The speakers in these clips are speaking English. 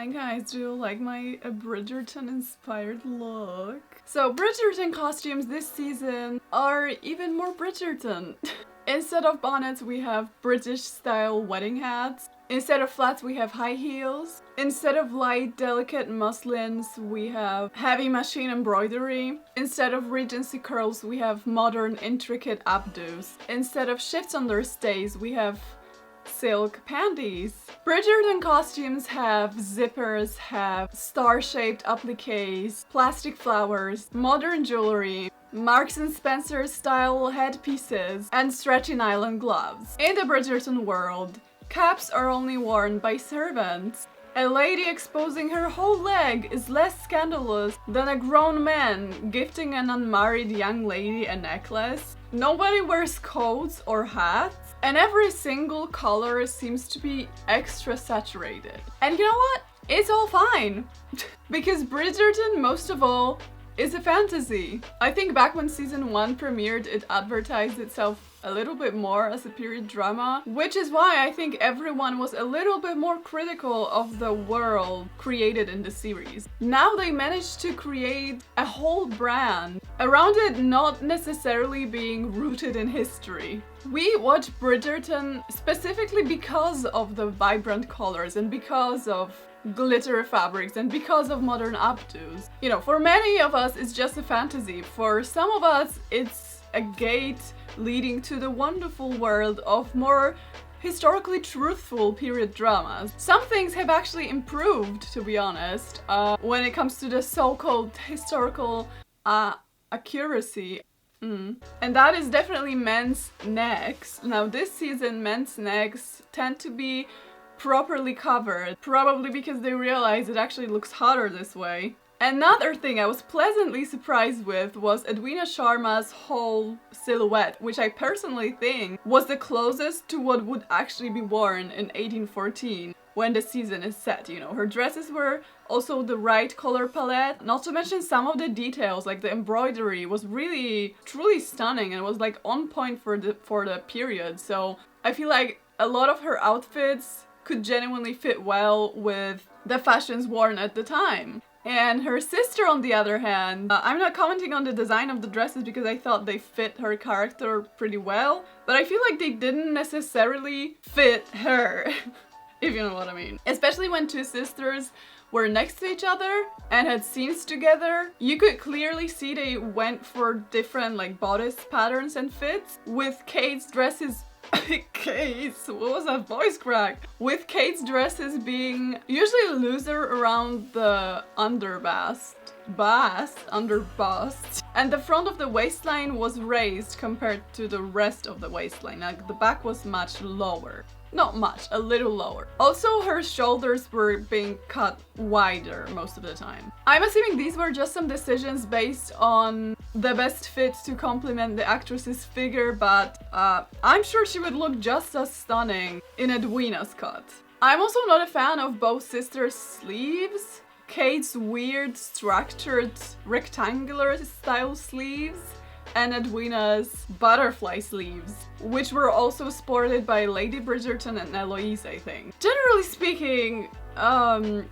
Hi guys, do you like my Bridgerton inspired look? So Bridgerton costumes this season are even more Bridgerton. Instead of bonnets we have British style wedding hats. Instead of flats we have high heels. Instead of light delicate muslins we have heavy machine embroidery. Instead of Regency curls we have modern intricate updos. Instead of shifts on their stays we have silk panties. Bridgerton costumes have zippers, have star-shaped appliques, plastic flowers, modern jewelry, Marks and Spencer style headpieces, and stretchy nylon gloves. In the Bridgerton world, caps are only worn by servants. A lady exposing her whole leg is less scandalous than a grown man gifting an unmarried young lady a necklace. Nobody wears coats or hats, and every single color seems to be extra saturated. And you know what? It's all fine. Because Bridgerton, most of all, is a fantasy. I think back when season 1 premiered, it advertised itself a little bit more as a period drama, which is why I think everyone was a little bit more critical of the world created in the series. Now they managed to create a whole brand around it not necessarily being rooted in history. We watch Bridgerton specifically because of the vibrant colors and because of glitter fabrics and because of modern updos. You know, for many of us it's just a fantasy. For some of us it's a gate leading to the wonderful world of more historically truthful period dramas. Some things have actually improved, to be honest, when it comes to the so-called historical accuracy. And that is definitely men's necks. Now this season men's necks tend to be properly covered, probably because they realize it actually looks hotter this way. Another thing I was pleasantly surprised with was Edwina Sharma's whole silhouette, which I personally think was the closest to what would actually be worn in 1814 when the season is set. You know, her dresses were also the right color palette, not to mention some of the details, like the embroidery was really truly stunning and was like on point for the period. So I feel like a lot of her outfits could genuinely fit well with the fashions worn at the time. And her sister, on the other hand, I'm not commenting on the design of the dresses because I thought they fit her character pretty well, but I feel like they didn't necessarily fit her, if you know what I mean. Especially when two sisters were next to each other and had scenes together, you could clearly see they went for different like bodice patterns and fits, with Kate's dresses what was that voice crack? With Kate's dresses being usually looser around the underbust, and the front of the waistline was raised compared to the rest of the waistline. Like the back was much lower. Not much, a little lower. Also, her shoulders were being cut wider most of the time. I'm assuming these were just some decisions based on the best fit to complement the actress's figure, but I'm sure she would look just as stunning in Edwina's cut. I'm also not a fan of both sisters' sleeves. Kate's weird, structured, rectangular style sleeves, and Edwina's butterfly sleeves, which were also sported by Lady Bridgerton and Eloise, I think. Generally speaking,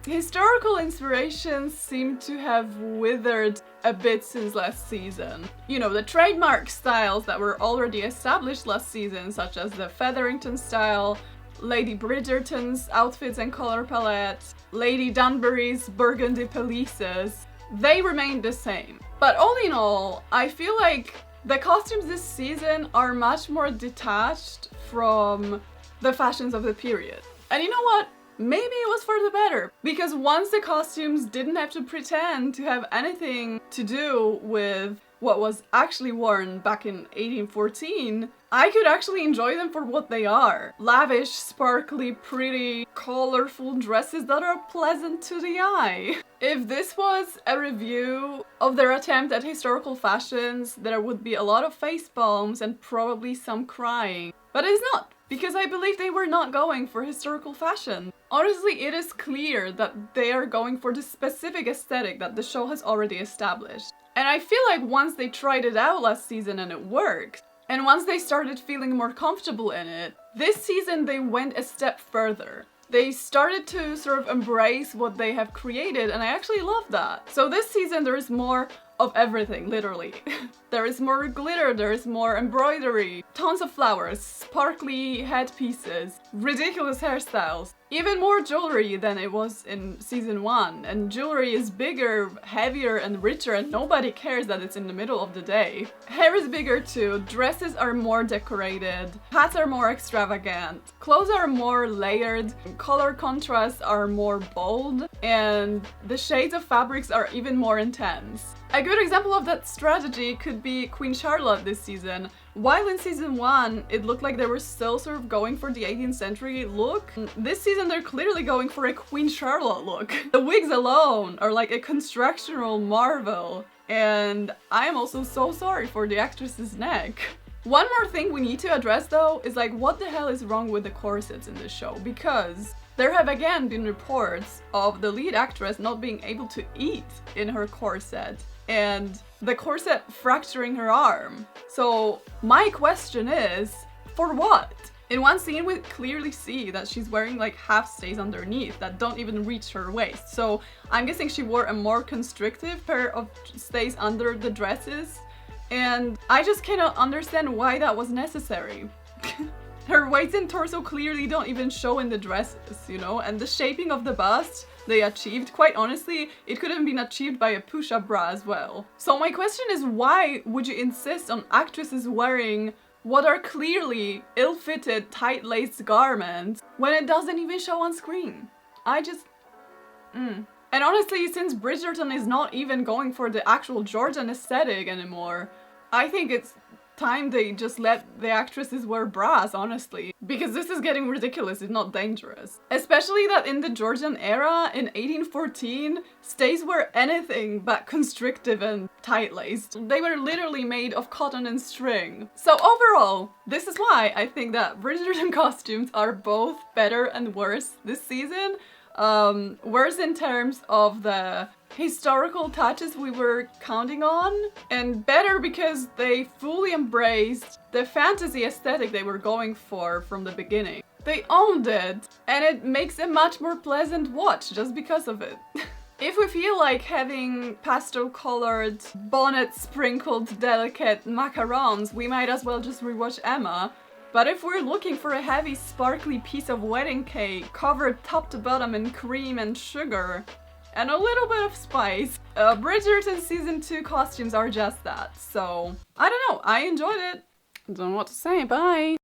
historical inspirations seem to have withered a bit since last season. You know, the trademark styles that were already established last season, such as the Featherington style, Lady Bridgerton's outfits and color palette, Lady Dunbury's burgundy pelisses, they remained the same. But all in all, I feel like the costumes this season are much more detached from the fashions of the period. And you know what? Maybe it was for the better, because once the costumes didn't have to pretend to have anything to do with what was actually worn back in 1814, I could actually enjoy them for what they are. Lavish, sparkly, pretty, colorful dresses that are pleasant to the eye. If this was a review of their attempt at historical fashions, there would be a lot of face palms and probably some crying. But it's not, because I believe they were not going for historical fashion. Honestly, it is clear that they are going for the specific aesthetic that the show has already established. And I feel like once they tried it out last season and it worked, and once they started feeling more comfortable in it, this season they went a step further. They started to sort of embrace what they have created, and I actually love that. So this season there is more of everything, literally. There is more glitter, there is more embroidery, tons of flowers, sparkly headpieces, ridiculous hairstyles, even more jewelry than it was in season 1. And jewelry is bigger, heavier and richer, and nobody cares that it's in the middle of the day. Hair is bigger too, dresses are more decorated, hats are more extravagant, clothes are more layered, color contrasts are more bold, and the shades of fabrics are even more intense. A good example of that strategy could be Queen Charlotte this season. While in season 1 it looked like they were still sort of going for the 18th century look, this season they're clearly going for a Queen Charlotte look. The wigs alone are like a constructional marvel, and I am also so sorry for the actress's neck. One more thing we need to address though is like, what the hell is wrong with the corsets in this show? Because there have again been reports of the lead actress not being able to eat in her corset, and the corset fracturing her arm. So my question is, for what? In one scene we clearly see that she's wearing like half stays underneath that don't even reach her waist. So I'm guessing she wore a more constrictive pair of stays under the dresses, and I just cannot understand why that was necessary. Her waist and torso clearly don't even show in the dresses, you know? And the shaping of the bust they achieved, quite honestly, it could have been achieved by a push-up bra as well. So my question is, why would you insist on actresses wearing what are clearly ill-fitted, tight-laced garments when it doesn't even show on screen? I just... And honestly, since Bridgerton is not even going for the actual Georgian aesthetic anymore, I think it's time they just let the actresses wear bras, honestly. Because this is getting ridiculous, if not dangerous. Especially that in the Georgian era, in 1814, stays were anything but constrictive and tight-laced. They were literally made of cotton and string. So overall, this is why I think that Bridgerton costumes are both better and worse this season. Worse in terms of the historical touches we were counting on, and better because they fully embraced the fantasy aesthetic they were going for from the beginning. They owned it, and it makes a much more pleasant watch just because of it. If we feel like having pastel-colored, bonnet-sprinkled, delicate macarons, we might as well just rewatch Emma. But if we're looking for a heavy, sparkly piece of wedding cake covered top to bottom in cream and sugar, and a little bit of spice, Bridgerton season 2 costumes are just that. So, I don't know, I enjoyed it. Don't know what to say, bye!